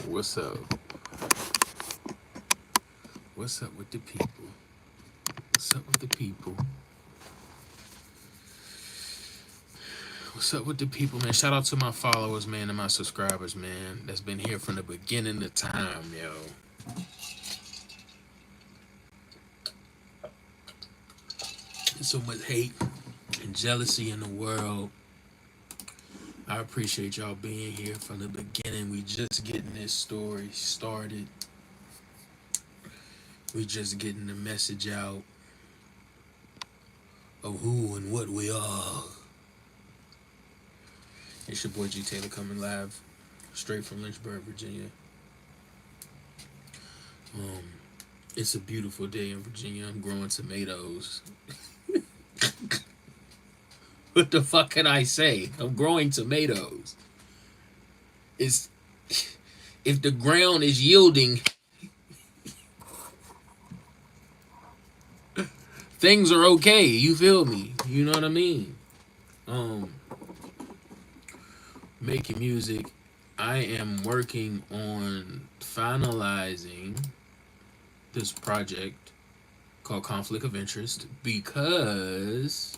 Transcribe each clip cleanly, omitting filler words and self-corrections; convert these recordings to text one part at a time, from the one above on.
What's up? What's up with the people? What's up with the people? What's up with the people, man? Shout out to my followers, man, and my subscribers, man. That's been here from the beginning of time, yo. There's so much hate and jealousy in the world. I appreciate y'all being here from the beginning. We just getting this story started. We just getting the message out of who and what we are. It's your boy G Taylor coming live straight from Lynchburg, Virginia. It's a beautiful day in Virginia. I'm growing tomatoes. What the fuck can I say? I'm growing tomatoes. It's if the ground is yielding, things are okay. You feel me? You know what I mean? Making music. I am working on finalizing this project called Conflict of Interest because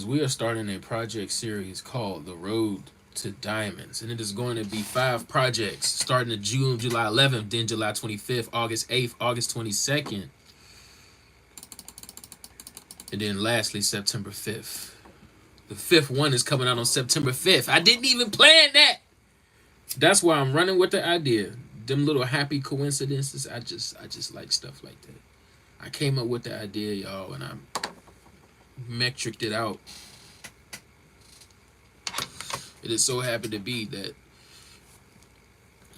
we are starting a project series called The Road to Diamonds, and it is going to be 5 projects starting in June, July 11th, then July 25th, August 8th, August 22nd, and then lastly September 5th. The 5th one is coming out on September 5th. I didn't even plan that. That's why I'm running with the idea. Them little happy coincidences. I just like stuff like that. I came up with the idea, y'all, and I metriced it out. It is so happy to be that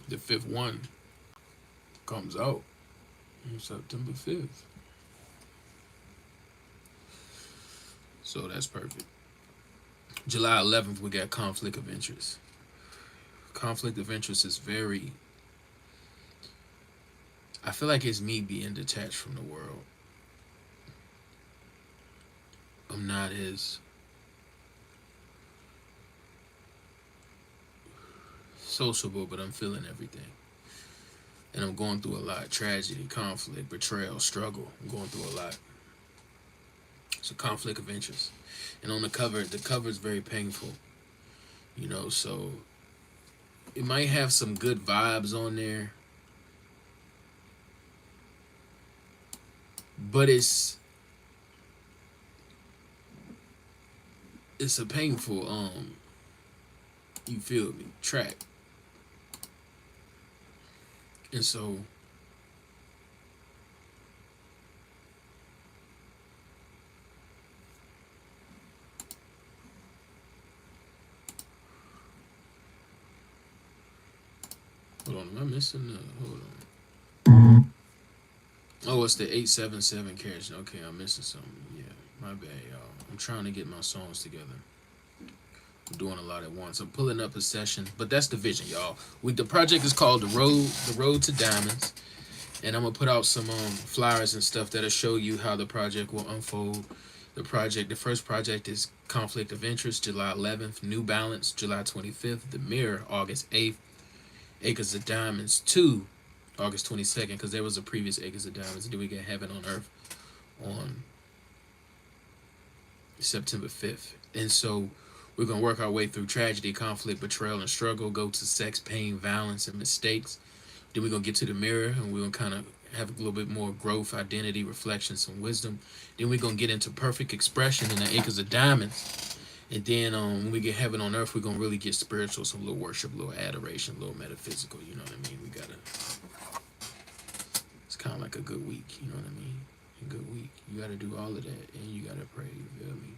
the 5th one comes out on September 5th. So that's perfect. July 11th, we got Conflict of Interest. Conflict of Interest is very... I feel like it's me being detached from the world. I'm not as sociable, but I'm feeling everything. And I'm going through a lot. Tragedy, conflict, betrayal, struggle. I'm going through a lot. It's a conflict of interest. And on the cover is very painful. You know, so it might have some good vibes on there. But it's a painful, you feel me, track. And so hold on, am I missing the hold on. Oh, it's the 877 carriage. Okay, I'm missing something. Yeah, my bad, y'all. I'm trying to get my songs together. I'm doing a lot at once. I'm pulling up a session, but that's the vision, y'all. The project is called The Road to Diamonds, and I'm gonna put out some flyers and stuff that'll show you how the project will unfold. The first project is Conflict of Interest, July 11th. New Balance, July 25th. The Mirror, August 8th. Acres of Diamonds 2, August 22nd, because there was a previous Acres of Diamonds. And then we get Heaven on Earth on September 5th. And so we're going to work our way through tragedy, conflict, betrayal, and struggle, go to sex, pain, violence, and mistakes. Then we're going to get to the mirror, and we're going to kind of have a little bit more growth, identity, reflection, some wisdom. Then we're going to get into perfect expression in the Acres of Diamonds. And then when we get Heaven on Earth, we're going to really get spiritual, some little worship, a little adoration, a little metaphysical, you know what I mean? It's kind of like a good week, you know what I mean? A good week. You got to do all of that, and you got to pray, you feel me?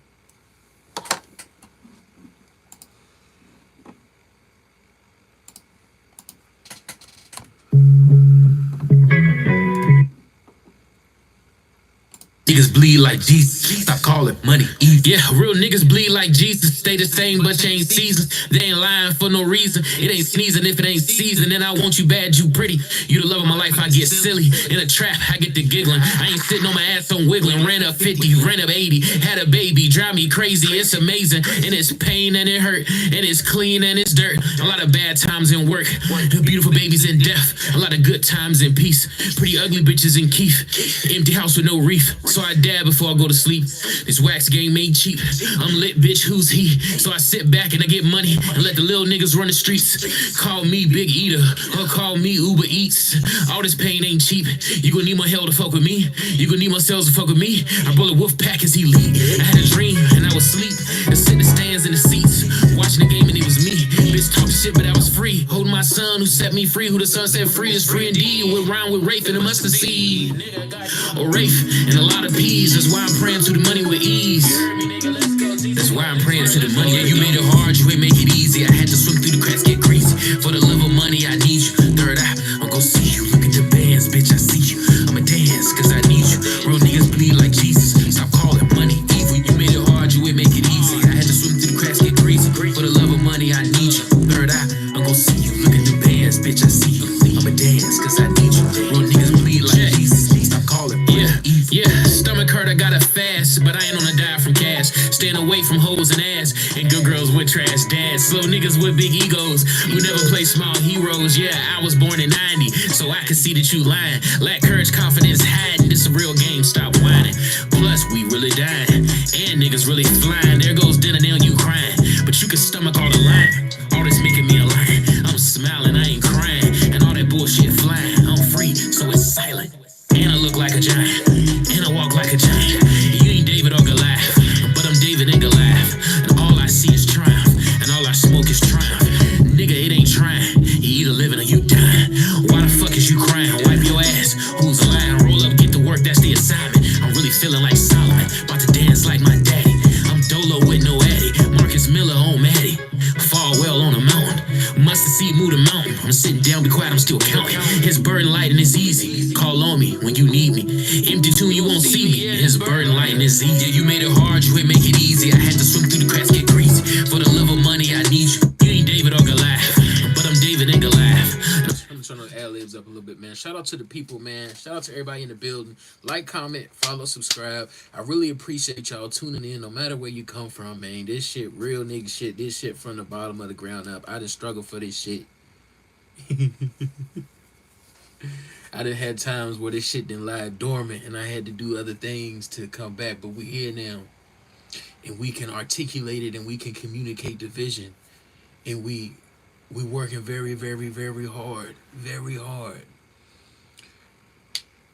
niggas bleed like Jesus. Stop calling money easy. Yeah, real niggas bleed like Jesus. Stay the same, but you ain't seasoned. They ain't lying for no reason. It ain't sneezing if it ain't seasoned. And I want you bad, you pretty. You the love of my life, I get silly. In a trap, I get the giggling. I ain't sitting on my ass, I'm wiggling. Ran up 50, ran up 80. Had a baby, drive me crazy. It's amazing. And it's pain and it hurt. And it's clean and it's dirt. A lot of bad times in work. Beautiful babies in death. A lot of good times in peace. Pretty ugly bitches in Keith. Empty house with no reef. So I dab before I go to sleep. This wax game made cheap. I'm lit, bitch, who's he? So I sit back and I get money and let the little niggas run the streets. Call me Big Eater or call me Uber Eats. All this pain ain't cheap. You gon' need more hell to fuck with me. You gon' need more cells to fuck with me. I roll a wolf pack as elite. I had a dream and I was asleep and sit in the stands in the seats. Watching the game and it was me. Bitch talking shit but I was free. Holding my son who set me free. Who the son set free is free indeed. We'll rhyme with Rafe and the mustard seed. Or Rafe and a lot of peas. That's why I'm praying to the money with ease. That's why I'm praying to the money. Yeah, you made it hard, you ain't make it easy. I had to swim through the cracks, get greasy. For the love of money, I need you. Third eye, I'm gon' see you. Look at the bands, bitch, I see you. I'ma dance, cause I need you. Real niggas bleed like Jesus. Stop calling money evil. You made it hard, you ain't make it easy. I had to swim through the cracks, get greasy. For the love of money, I need you. Third eye, I'm gon' see you. Look at the bands, bitch, I see you. I'ma dance, cause I need you. Real niggas bleed like Jesus. Stop calling money evil. Yeah, stomach hurt, I gotta fast, but I ain't on a diet from cash. Staying away from hoes and ass, and good girls with trash dads. Slow niggas with big egos, who never play small heroes. Yeah, I was born in 90, so I can see that you lying. Lack courage, confidence, hiding. This a real game, stop whining. Plus, we really dying, and niggas really flying. There goes dinner, now you crying. But you can stomach all the lying. All this making me a lion. I'm smiling, I ain't crying. And all that bullshit flying. I'm free, so it's silent. And I look like a giant, and I walk like a giant. You ain't David or Goliath, but I'm David and Goliath. And all I see is triumph, and all I smoke is triumph. Nigga, it ain't trying. You either living or you dying. Why the fuck is you crying? Wipe your ass. Who's lying? Roll up, get to work, that's the assignment. I'm really feeling like Solomon, about to dance like my daddy. I'm Dolo with no Addy, Marcus Miller on Maddie. Fall well on a mountain, mustard seed move the mountain. I'm sitting down, be quiet, I'm still counting. His burden light and it's easy. Call on me when you need me. Empty tune, you won't see me. His burden light and it's easy. Yeah, you made it hard, you ain't make it easy. I had to swim through the cracks, get greasy. For the love of money, I need you. You ain't David or Goliath, but I'm David and Goliath. I'm trying to ad libs up a little bit, man. Shout out to the people, man. Shout out to everybody in the building. Like, comment, follow, subscribe. I really appreciate y'all tuning in, no matter where you come from, man. This shit, real nigga shit. This shit from the bottom of the ground up. I done struggled for this shit. I done had times where this shit didn't lie dormant, and I had to do other things to come back. But we here now, and we can articulate it, and we can communicate the vision, and we working very, very, very hard. Very hard.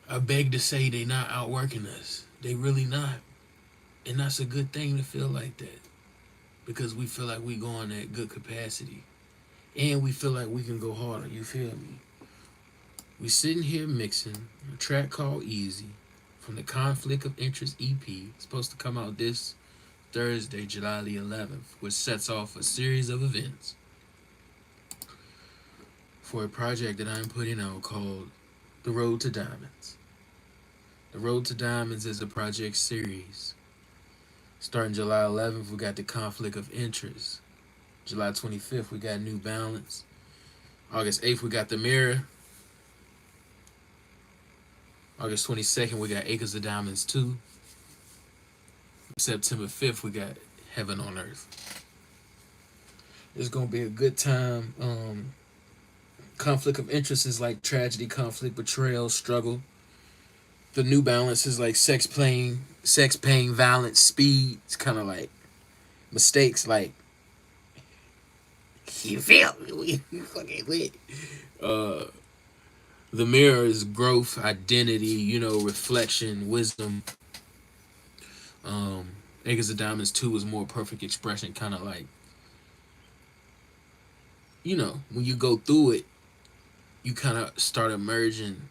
I beg to say they not outworking us. They really not. And that's a good thing to feel like that. Because we feel like we going at good capacity. And we feel like we can go harder. You feel me? We sitting here mixing a track called Easy from the Conflict of Interest EP. It's supposed to come out this Thursday, July the 11th, which sets off a series of events for a project that I'm putting out called The Road to Diamonds. The Road to Diamonds is a project series. Starting July 11th, we got the Conflict of Interest. July 25th, we got New Balance. August 8th, we got The Mirror. August 22nd, we got Acres of Diamonds 2. September 5th, we got Heaven on Earth. It's going to be a good time. Conflict of Interest is like tragedy, conflict, betrayal, struggle. The New Balance is like sex, pain, violence, speed. It's kind of like mistakes, like, you feel me? We fucking lit. The Mirror is growth, identity, reflection, wisdom. Acres of Diamonds 2 is more perfect expression, kind of like, when you go through it, you kind of start emerging.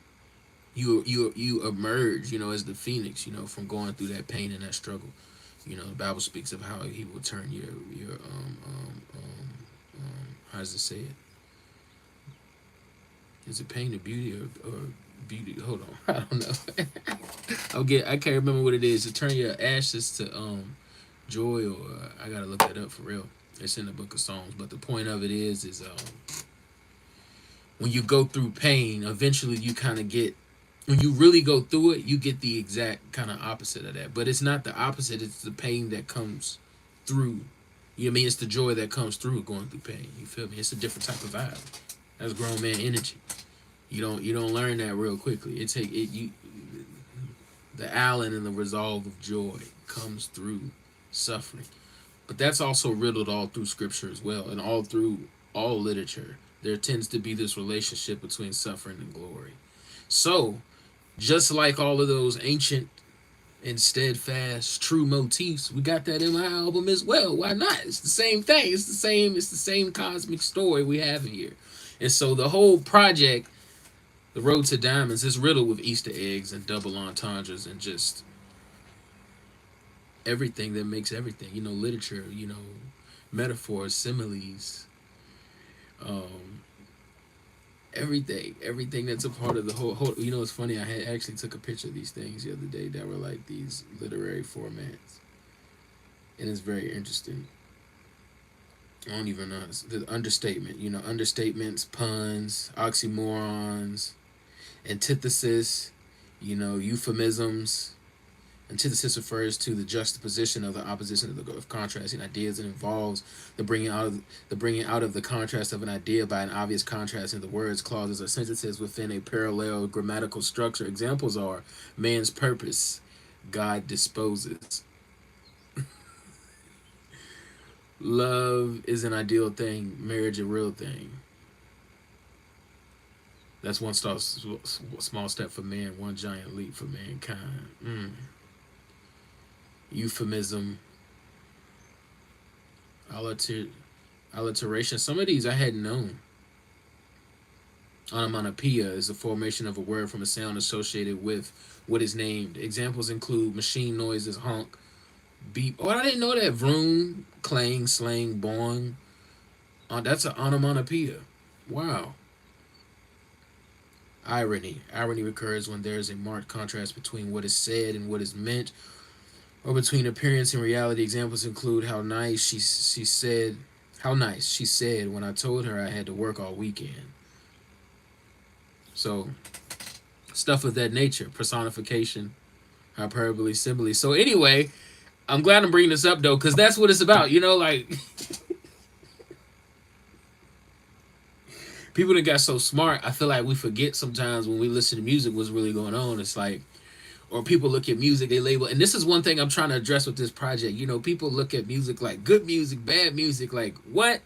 You emerge, as the phoenix, from going through that pain and that struggle. The Bible speaks of how He will turn your how does it say it? Is it pain to beauty or beauty. Hold on, I don't know. I can't remember what it is. To turn your ashes to joy, or I gotta look that up for real. It's in the book of Psalms, but the point of it is when you go through pain, eventually you kind of get. When you really go through it, you get the exact kind of opposite of that. But it's not the opposite. It's the pain that comes through. You know what I mean? It's the joy that comes through going through pain. You feel me? It's a different type of vibe. That's grown man energy. You don't learn that real quickly. The Allen and the resolve of joy comes through suffering. But that's also riddled all through scripture as well, and all through all literature. There tends to be this relationship between suffering and glory. So, just like all of those ancient and steadfast true motifs, we got that in my album as well. Why not? It's the same thing. It's the same cosmic story we have in here. And so the whole project, The Road to Diamonds, is riddled with Easter eggs and double entendres and just everything that makes everything. Literature, metaphors, similes, everything that's a part of the whole. It's funny. I had actually took a picture of these things the other day that were like these literary formats, and it's very interesting. I don't even know the understatement. Understatements, puns, oxymorons, antithesis. Euphemisms. Antithesis refers to the juxtaposition of the opposition of contrasting ideas. It involves the bringing out of the contrast of an idea by an obvious contrast in the words, clauses, or sentences within a parallel grammatical structure. Examples are man's purpose, God disposes. Love is an ideal thing, marriage a real thing. That's one small step for man, one giant leap for mankind. Euphemism, alliteration. Some of these I hadn't known. Onomatopoeia is the formation of a word from a sound associated with what is named. Examples include machine noises, honk, beep. Oh, I didn't know that. Vroom, clang, slang, boing. That's an onomatopoeia. Wow. Irony. Irony occurs when there is a marked contrast between what is said and what is meant, or between appearance and reality. Examples include how nice she said when I told her I had to work all weekend. So, stuff of that nature. Personification, hyperbole, simile. So anyway, I'm glad I'm bringing this up though, because that's what it's about. People that got so smart, I feel like we forget sometimes when we listen to music what's really going on. It's like, or people look at music, they label, and this is one thing I'm trying to address with this project. People look at music like good music, bad music, like what?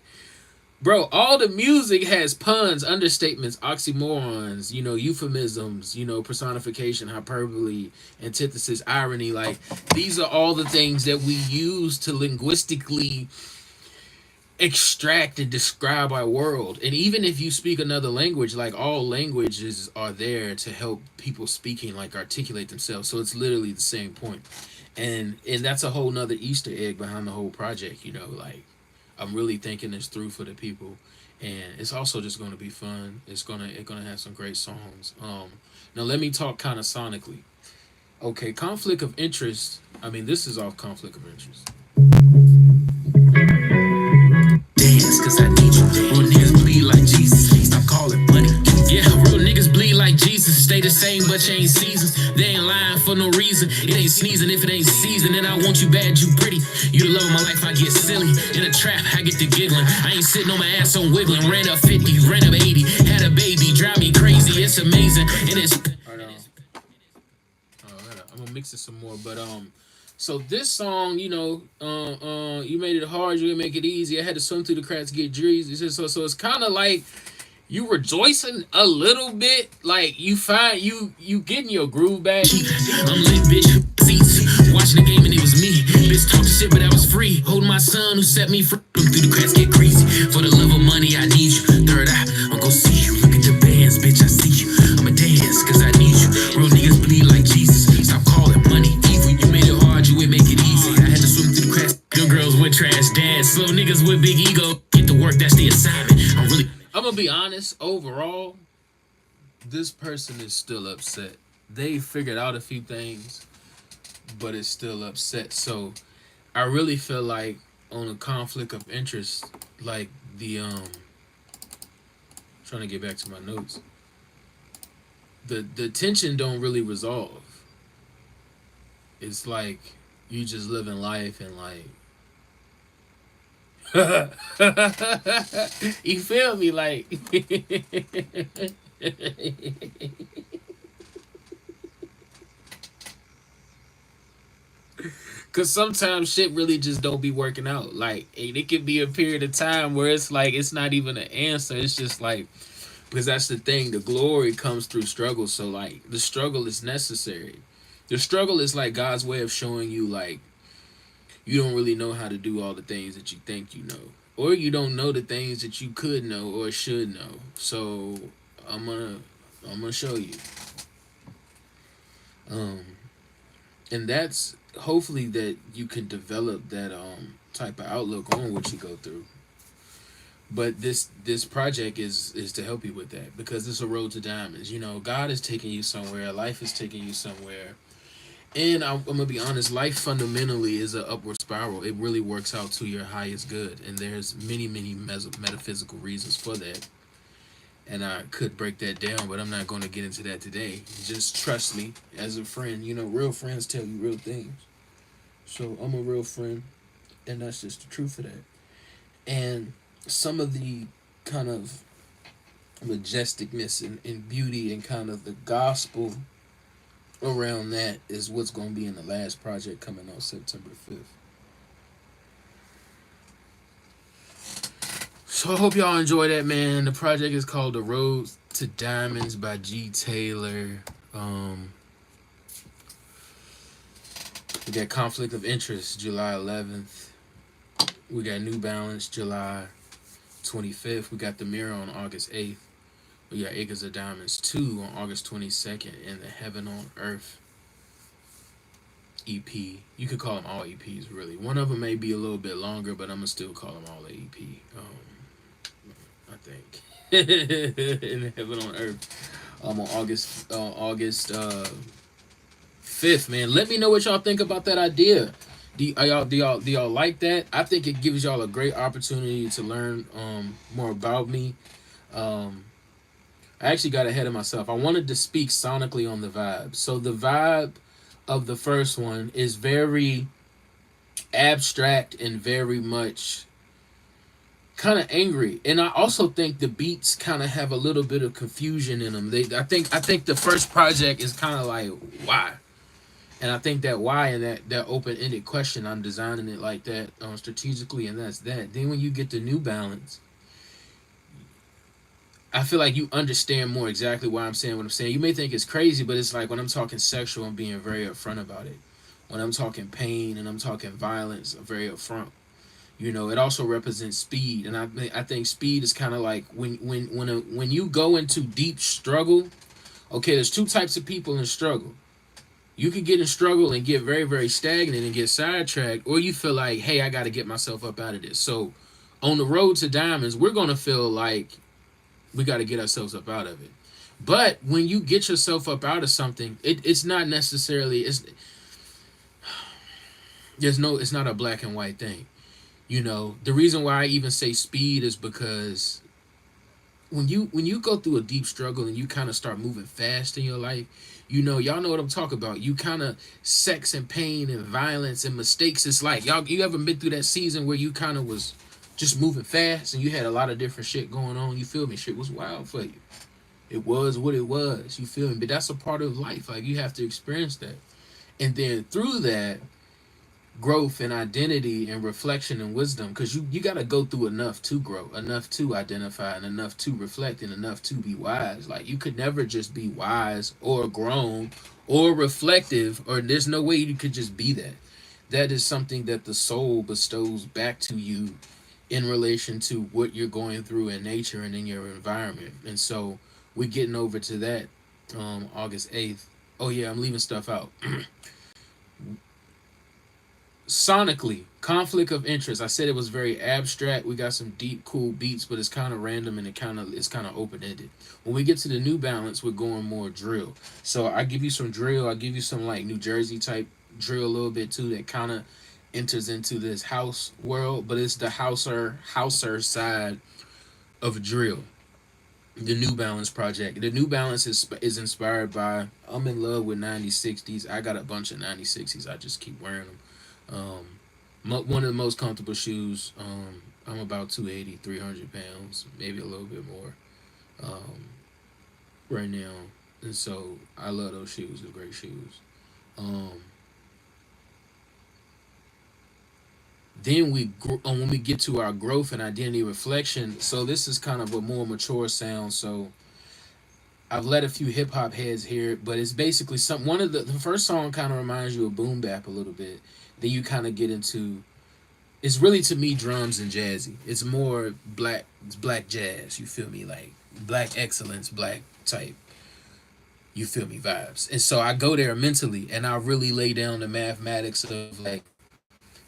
Bro, all the music has puns, understatements, oxymorons, euphemisms, personification, hyperbole, antithesis, irony. Like, these are all the things that we use to linguistically extract and describe our world. And even if you speak another language, like, all languages are there to help people speaking articulate themselves. So it's literally the same point. And that's a whole nother Easter egg behind the whole project. I'm really thinking this through for the people, and it's also just going to be fun. It's gonna have some great songs. Now let me talk kind of sonically. Okay, conflict of interest. I mean, this is off conflict of interest. Dance, cause I need you. Real niggas bleed like Jesus. Stop calling money. Yeah, real niggas bleed like Jesus. Stay the same, but change seasons. They ain't lying for no reason. It ain't sneezing if it ain't season. And I want you bad, you pretty. You the love of my life, I get silly. In a trap, I get to giggling. I ain't sitting on my ass on wiggling. Ran up 50, ran up 80. Had a baby, drive me crazy. It's amazing. And it's... I'm gonna mix it some more, but so this song, you made it hard, you didn't make it easy. I had to swim through the cracks to get dreams. So it's kind of like you rejoicing a little bit, like you find you getting your groove back. I'm lit, bitch. Seats, watching the game and it was me. Bitch talking shit, but I was free. Holding my son who set me free. Look through the cracks, get crazy. For the love of money, I need you. Third eye, I'm gon' see you. Look at the bands, bitch, I see you. I'ma dance, cause I need you. Real niggas bleed like Jesus. Stop calling money evil. You made it hard, you ain't make it easy. I had to swim through the cracks. Good girls with trash dads. Slow niggas with big ego. Get to work, that's the assignment. I'm gonna be honest, overall, This person is still upset. They figured out a few things, but it's still upset. So I really feel like on a conflict of interest, like the trying to get back to my notes. The tension don't really resolve. It's like you just living life and like you feel me like cause sometimes shit really just don't be working out. Like it could be a period of time where it's like it's not even an answer. It's just like because that's the thing. The glory comes through struggle. So like the struggle is necessary. The struggle is like God's way of showing you like you don't really know how to do all the things that you think you know, or you don't know the things that you could know or should know. So I'm gonna I'm gonna show you. Um, and that's hopefully that you can develop that type of outlook on what you go through. But this project is to help you with that because it's a road to diamonds. You know, God is taking you somewhere, life is taking you somewhere. And I'm gonna be honest, life fundamentally is an upward spiral. It really works out to your highest good, and there's many metaphysical reasons for that. And I could break that down, but I'm not going to get into that today. Just trust me as a friend. You know, real friends tell you real things. So I'm a real friend, and that's just the truth of that. And some of the kind of majesticness and beauty and kind of the gospel around that is what's going to be in the last project coming out September 5th. So I hope y'all enjoy that, man. The project is called The Road to Diamonds by G. Taylor. Um, we got Conflict of Interest July 11th. We got New Balance July 25th. We got The Mirror on August 8th. We got Acres of Diamonds 2 on August 22nd. And the Heaven on Earth EP. You could call them all EPs, really. One of them may be a little bit longer, but I'm going to still call them all an EP. I think. In Heaven on Earth. On August 5th, man. Let me know what y'all think about that idea. Do y'all like that? I think it gives y'all a great opportunity to learn more about me. Um, I actually got ahead of myself. I wanted to speak sonically on the vibe. So the vibe of the first one is very abstract and very much kind of angry, and I also think the beats kind of have a little bit of confusion in them. I think the first project is kind of like why, and I think that why and that open ended question, I'm designing it like that strategically, and that's that. Then when you get the New Balance, I feel like you understand more exactly why I'm saying what I'm saying. You may think it's crazy, but it's like when I'm talking sexual, I'm being very upfront about it. When I'm talking pain and I'm talking violence, I'm very upfront. You know, it also represents speed, and I think speed is kind of like when you go into deep struggle. Okay, there's two types of people in struggle. You can get in struggle and get very stagnant and get sidetracked, or you feel like, hey, I got to get myself up out of this. So, on the road to diamonds, we're gonna feel like we got to get ourselves up out of it. But when you get yourself up out of something, it's not necessarily it's not a black and white thing. You know, the reason why I even say speed is because when you go through a deep struggle and you kind of start moving fast in your life, you know, y'all know what I'm talking about. You kind of sex and pain and violence and mistakes. It's like y'all, you ever been through that season where you kind of was just moving fast and you had a lot of different shit going on. You feel me? Shit was wild for you. It was what it was. You feel me? But that's a part of life. Like you have to experience that, and then through that growth and identity and reflection and wisdom, because you got to go through enough to grow, enough to identify, and enough to reflect, and enough to be wise. Like you could never just be wise or grown or reflective, or there's no way you could just be that. That is something that the soul bestows back to you in relation to what you're going through in nature and in your environment. And so we're getting over to that August 8th. Oh yeah, I'm leaving stuff out. sonically, conflict of interest. I said it was very abstract. We got some deep, cool beats, but it's kind of random and it's kind of open ended. When we get to the New Balance, we're going more drill. So I give you some drill. I give you some like New Jersey type drill a little bit too. That kind of enters into this house world, but it's the houser side of drill. The New Balance project. The New Balance is inspired by. I'm in love with 90s, 60s. I got a bunch of 90s, 60s. I just keep wearing them. One of the most comfortable shoes. I'm about 280, 300 pounds, maybe a little bit more right now. And so I love those shoes. They're great shoes. Then when we get to our growth and identity reflection, so this is kind of a more mature sound. So I've let a few hip hop heads hear it, but it's basically one of the first song kind of reminds you of boom bap a little bit. Then you kind of get into, it's really to me drums and jazzy. It's more black jazz. You feel me? Like black excellence, black type. You feel me? Vibes. And so I go there mentally, and I really lay down the mathematics of like,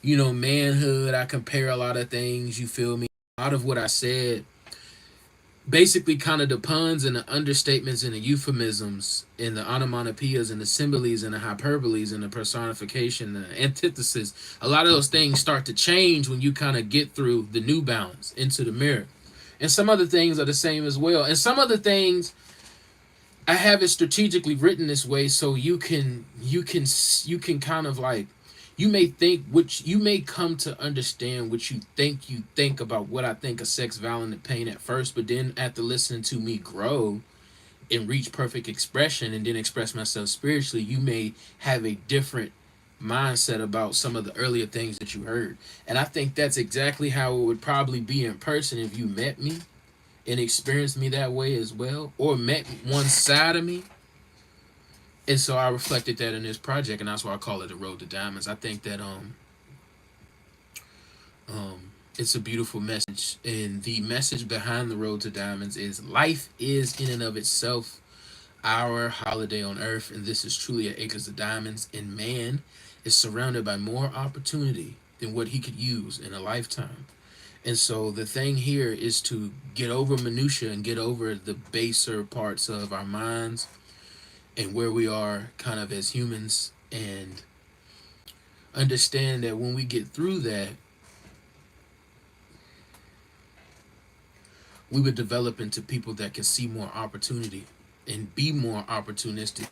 manhood. I compare a lot of things. You feel me? A lot of what I said basically kind of the puns and the understatements and the euphemisms and the onomatopoeias and the similes and the hyperboles and the personification and the antithesis. A lot of those things start to change when you kind of get through the New Balance into the mirror. And some other things are the same as well. And some other things I have it strategically written this way so you can kind of like, you may come to understand what you think about what I think of sex, violence, and pain at first, but then after listening to me grow and reach perfect expression and then express myself spiritually, you may have a different mindset about some of the earlier things that you heard. And I think that's exactly how it would probably be in person if you met me and experienced me that way as well, or met one side of me. And so I reflected that in this project, and that's why I call it The Road to Diamonds. I think that it's a beautiful message, and the message behind The Road to Diamonds is life is in and of itself our holiday on earth, and this is truly an acres of diamonds, and man is surrounded by more opportunity than what he could use in a lifetime. And so the thing here is to get over minutia and get over the baser parts of our minds and where we are kind of as humans, and understand that when we get through that, we would develop into people that can see more opportunity and be more opportunistic.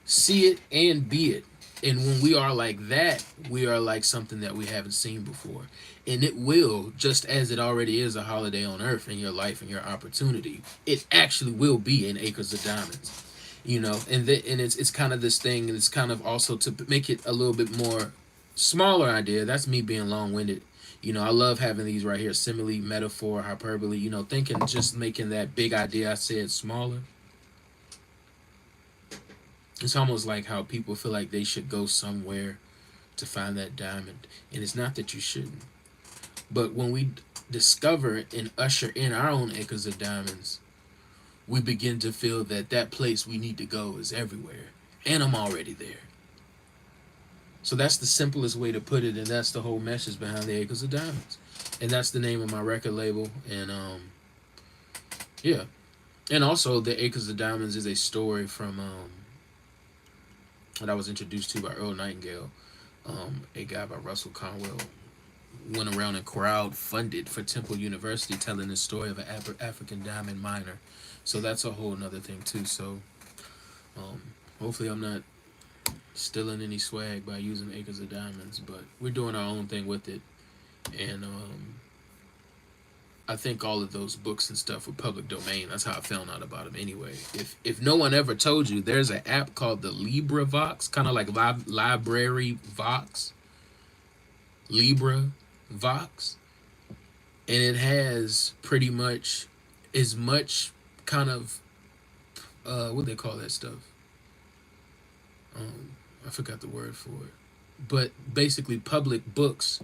See it and be it. And when we are like that, we are like something that we haven't seen before. And it will, just as it already is a holiday on earth in your life and your opportunity, it actually will be in acres of diamonds. And it's kind of this thing, and it's kind of also to make it a little bit more smaller idea. That's me being long-winded. I love having these right here: simile, metaphor, hyperbole. Thinking just making that big idea I said smaller. It's almost like how people feel like they should go somewhere to find that diamond, and it's not that you shouldn't. But when we discover and usher in our own acres of diamonds, we begin to feel that that place we need to go is everywhere, and I'm already there. So that's the simplest way to put it, and that's the whole message behind the Acres of Diamonds. And that's the name of my record label. And yeah. And also the Acres of Diamonds is a story from that I was introduced to by Earl Nightingale, a guy by Russell Conwell. Went around and crowd-funded for Temple University, telling the story of an African diamond miner. So that's a whole nother thing too. So hopefully I'm not stealing any swag by using Acres of Diamonds, but we're doing our own thing with it. And I think all of those books and stuff were public domain. That's how I found out about them anyway. If no one ever told you, there's an app called the LibriVox, kind of like Library Vox. LibriVox. And it has pretty much as much kind of, what do they call that stuff? I forgot the word for it. But basically public books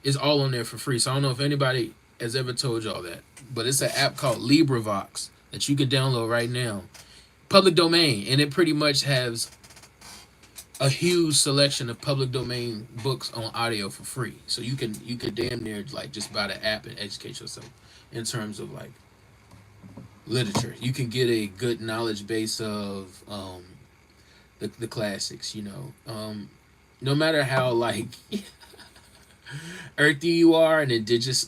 is all on there for free. So I don't know if anybody has ever told y'all that. But it's an app called LibriVox that you can download right now. Public domain. And it pretty much has a huge selection of public domain books on audio for free. So you could damn near like just buy the app and educate yourself in terms of like literature. You can get a good knowledge base of the classics. You know, no matter how like earthy you are, an indigenous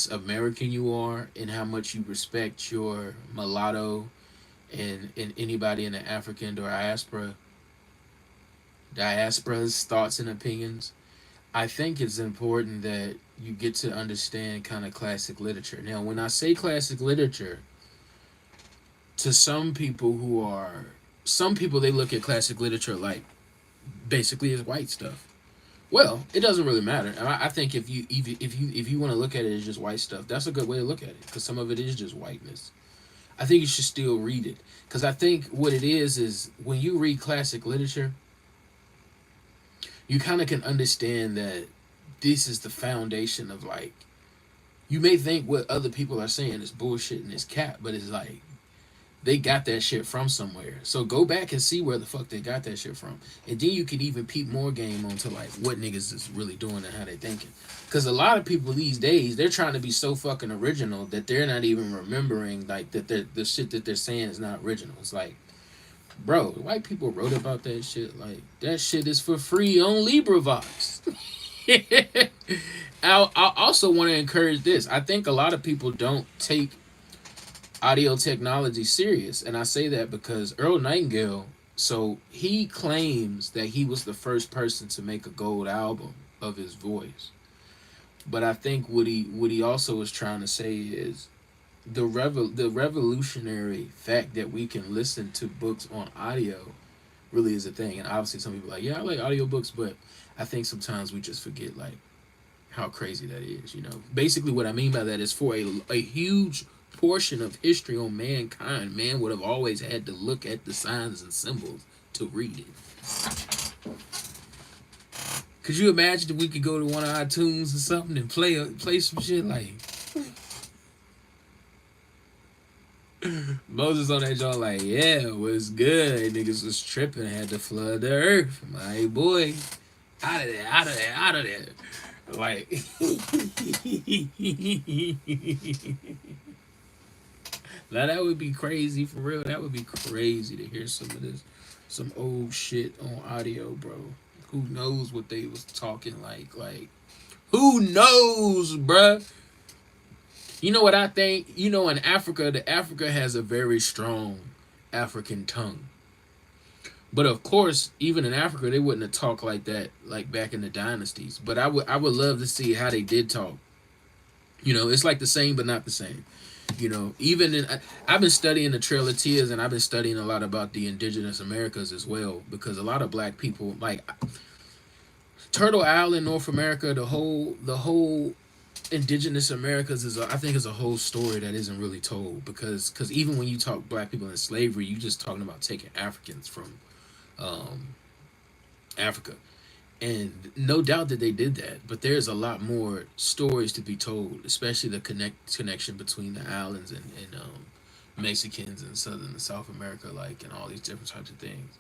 American you are, and how much you respect your mulatto and anybody in the African diaspora's thoughts and opinions. I think it's important that you get to understand kind of classic literature. Now, when I say classic literature, to some people they look at classic literature like basically as white stuff. Well, it doesn't really matter. I think if you want to look at it as just white stuff, that's a good way to look at it because some of it is just whiteness. I think you should still read it because I think what it is when you read classic literature, you kind of can understand that this is the foundation of like you may think what other people are saying is bullshit and it's cap, but it's like they got that shit from somewhere. So go back and see where the fuck they got that shit from. And then you can even peep more game onto like what niggas is really doing and how they thinking. Cause a lot of people these days, they're trying to be so fucking original that they're not even remembering like that the shit that they're saying is not original. It's like, bro, white people wrote about that shit. Like that shit is for free on LibriVox. I also want to encourage this. I think a lot of people don't take audio technology serious, and I say that because Earl Nightingale, so he claims that he was the first person to make a gold album of his voice, but I think what he also is trying to say is the revolutionary fact that we can listen to books on audio really is a thing. And obviously some people are like, yeah, I like audiobooks, but I think sometimes we just forget like how crazy that is. You know, basically what I mean by that is for a huge portion of history on mankind, man would have always had to look at the signs and symbols to read it. Could you imagine if we could go to one of our tunes or something and play some shit like Moses on that joint like, yeah, what's good? Niggas was tripping, had to flood the earth. My boy, out of there, out of there, out of there. Like now that would be crazy for real. That would be crazy to hear some of this, some old shit on audio, bro. Who knows what they was talking like? Like, who knows, bruh? You know what I think? You know, in Africa, Africa has a very strong African tongue. But of course, even in Africa, they wouldn't have talked like that, like back in the dynasties. But I would love to see how they did talk. You know, it's like the same, but not the same. You know, even in I've been studying the Trail of Tears, and I've been studying a lot about the indigenous Americas as well, because a lot of black people like Turtle Island, North America, the whole indigenous Americas I think is a whole story that isn't really told because even when you talk black people in slavery, you just talking about taking Africans from Africa, and no doubt that they did that, but there's a lot more stories to be told, especially the connection between the islands and Mexicans and Southern and South America, like, and all these different types of things,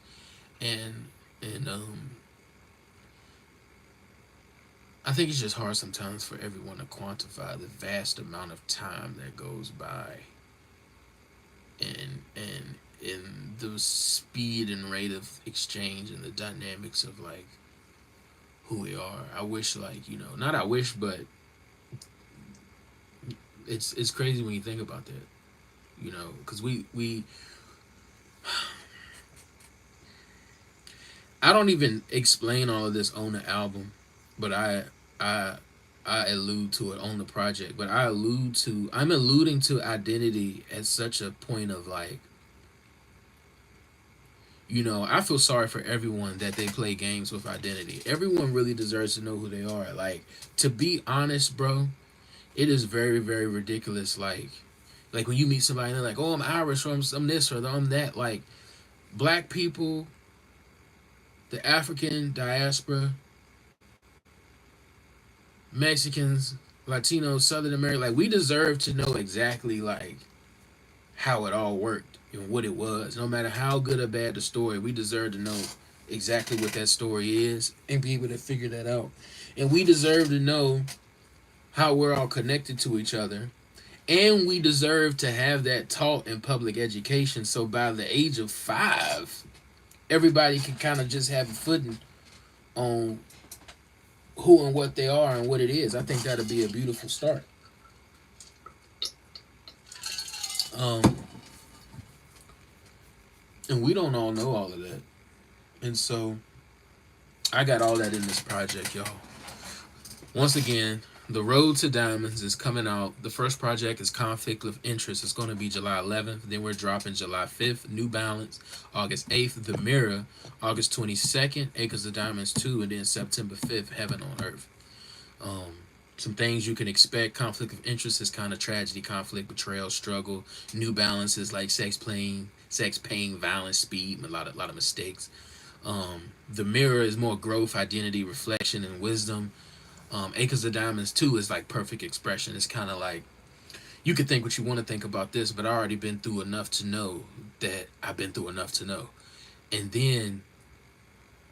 and I think it's just hard sometimes for everyone to quantify the vast amount of time that goes by and in the speed and rate of exchange and the dynamics of like who we are. I wish, like, you know, not I wish, but it's crazy when you think about that, you know, because we I don't even explain all of this on the album, but I I allude to it on the project, but I'm alluding to identity as such a point of like, you know, I feel sorry for everyone that they play games with identity. Everyone really deserves to know who they are. Like, to be honest, bro, it is very, very ridiculous. Like when you meet somebody and they're like, "Oh, I'm Irish," or "I'm this," or "I'm that." Like, black people, the African diaspora, Mexicans, Latinos, Southern America, like, we deserve to know exactly like how it all worked and what it was. No matter how good or bad the story, we deserve to know exactly what that story is and be able to figure that out. And we deserve to know how we're all connected to each other. And we deserve to have that taught in public education. So by the age of 5, everybody can kind of just have a footing on who and what they are and what it is. I think that'll be a beautiful start. Um, and we don't all know all of that. And so I got all that in this project, y'all. Once again, The Road to Diamonds is coming out. The first project is Conflict of Interest. It's going to be July 11th. Then we're dropping July 5th, New Balance. August 8th, The Mirror. August 22nd, Acres of Diamonds 2. And then September 5th, Heaven on Earth. Some things you can expect. Conflict of Interest is kind of tragedy, conflict, betrayal, struggle. New Balance is like sex, pain, violence, speed, a lot of mistakes. The Mirror is more growth, identity, reflection, and wisdom. Acres of Diamonds 2 is like perfect expression. It's kind of like, you can think what you want to think about this, but I already been through enough to know that I've been through enough to know. And then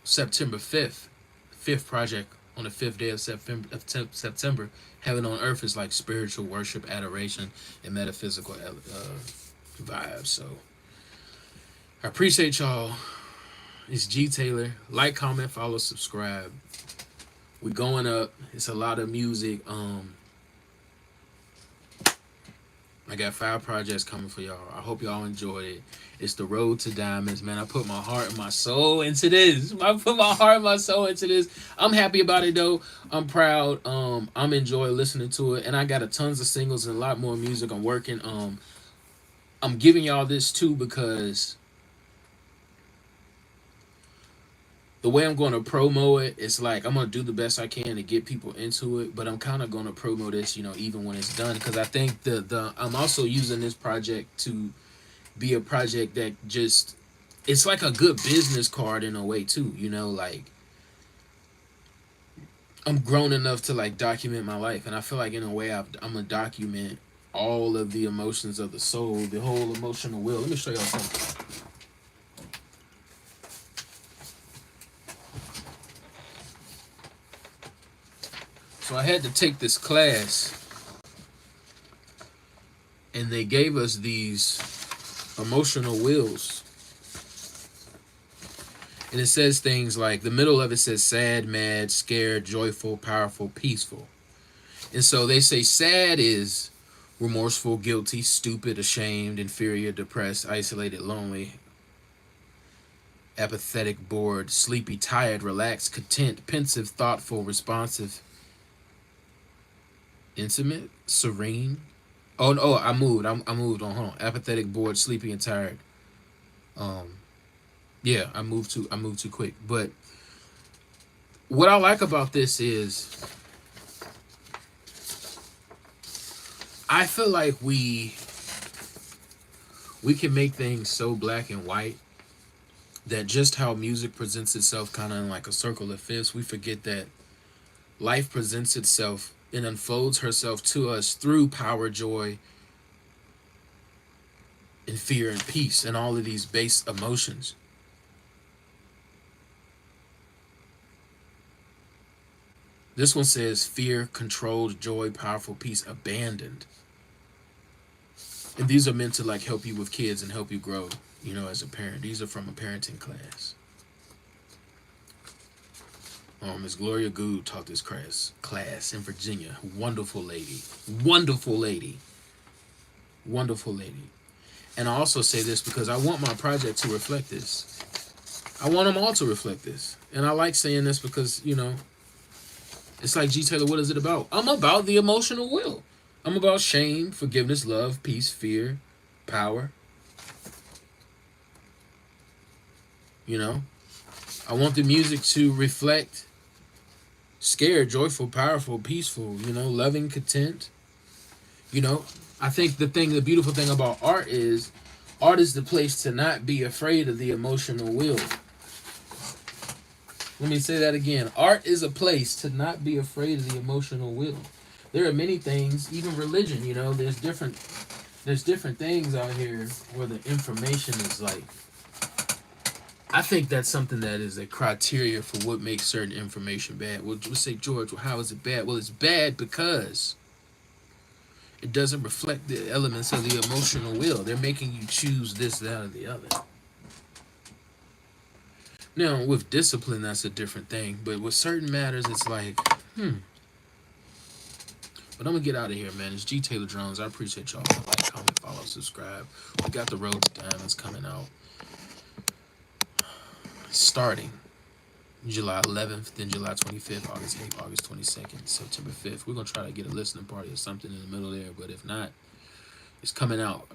September 5th, fifth project on the 5th day of September, Heaven on Earth is like spiritual worship, adoration, and metaphysical vibes. So I appreciate y'all. It's G Taylor. Like, comment, follow, subscribe. We going up. It's a lot of music. I got 5 projects coming for y'all. I hope y'all enjoyed it. It's The Road to Diamonds, man. I put my heart and my soul into this. I put my heart and my soul into this. I'm happy about it though. I'm proud. I'm enjoying listening to it, and I got a tons of singles and a lot more music. I'm working. I'm giving y'all this too because the way I'm going to promo it, it's like I'm going to do the best I can to get people into it, but I'm kind of going to promo this, even when it's done, because I think I'm also using this project to be a project that just, it's like a good business card in a way too, like I'm grown enough to like document my life, and I feel like in a way I'm going to document all of the emotions of the soul, the whole emotional wheel. Let me show y'all something. So I had to take this class, and they gave us these emotional wheels. And it says things like, the middle of it says sad, mad, scared, joyful, powerful, peaceful. And so they say sad is remorseful, guilty, stupid, ashamed, inferior, depressed, isolated, lonely, apathetic, bored, sleepy, tired, relaxed, content, pensive, thoughtful, responsive, intimate, serene. Oh, I moved. I moved on. Hold on. Apathetic, bored, sleepy, and tired. Yeah, I moved too quick. But what I like about this is I feel like we can make things so black and white that just how music presents itself kind of in like a circle of fifths, we forget that life presents itself and unfolds herself to us through power, joy, and fear and peace, and all of these base emotions. This one says fear, controlled, joy, powerful, peace, abandoned. And these are meant to like help you with kids and help you grow, as a parent. These are from a parenting class. Miss Gloria Good taught this class in Virginia. Wonderful lady. Wonderful lady. Wonderful lady. And I also say this because I want my project to reflect this. I want them all to reflect this. And I like saying this because, it's like, G. Taylor, what is it about? I'm about the emotional will. I'm about shame, forgiveness, love, peace, fear, power. I want the music to reflect scared, joyful, powerful, peaceful, loving, content. I think the beautiful thing about art is the place to not be afraid of the emotional will. Let me say that again. Art is a place to not be afraid of the emotional will. There are many things, even religion, there's different things out here where the information is like I think that's something that is a criteria for what makes certain information bad. We'll say, George, well, how is it bad? Well, it's bad because it doesn't reflect the elements of the emotional will. They're making you choose this, that, or the other. Now, with discipline, that's a different thing. But with certain matters, it's like, But I'm going to get out of here, man. It's G. Taylor Jones. I appreciate y'all. Like, comment, follow, subscribe. We got the Road to Diamonds coming out. Starting July 11th, then July 25th, August 8th, August 22nd, September 5th. We're going to try to get a listening party or something in the middle there. But if not, it's coming out.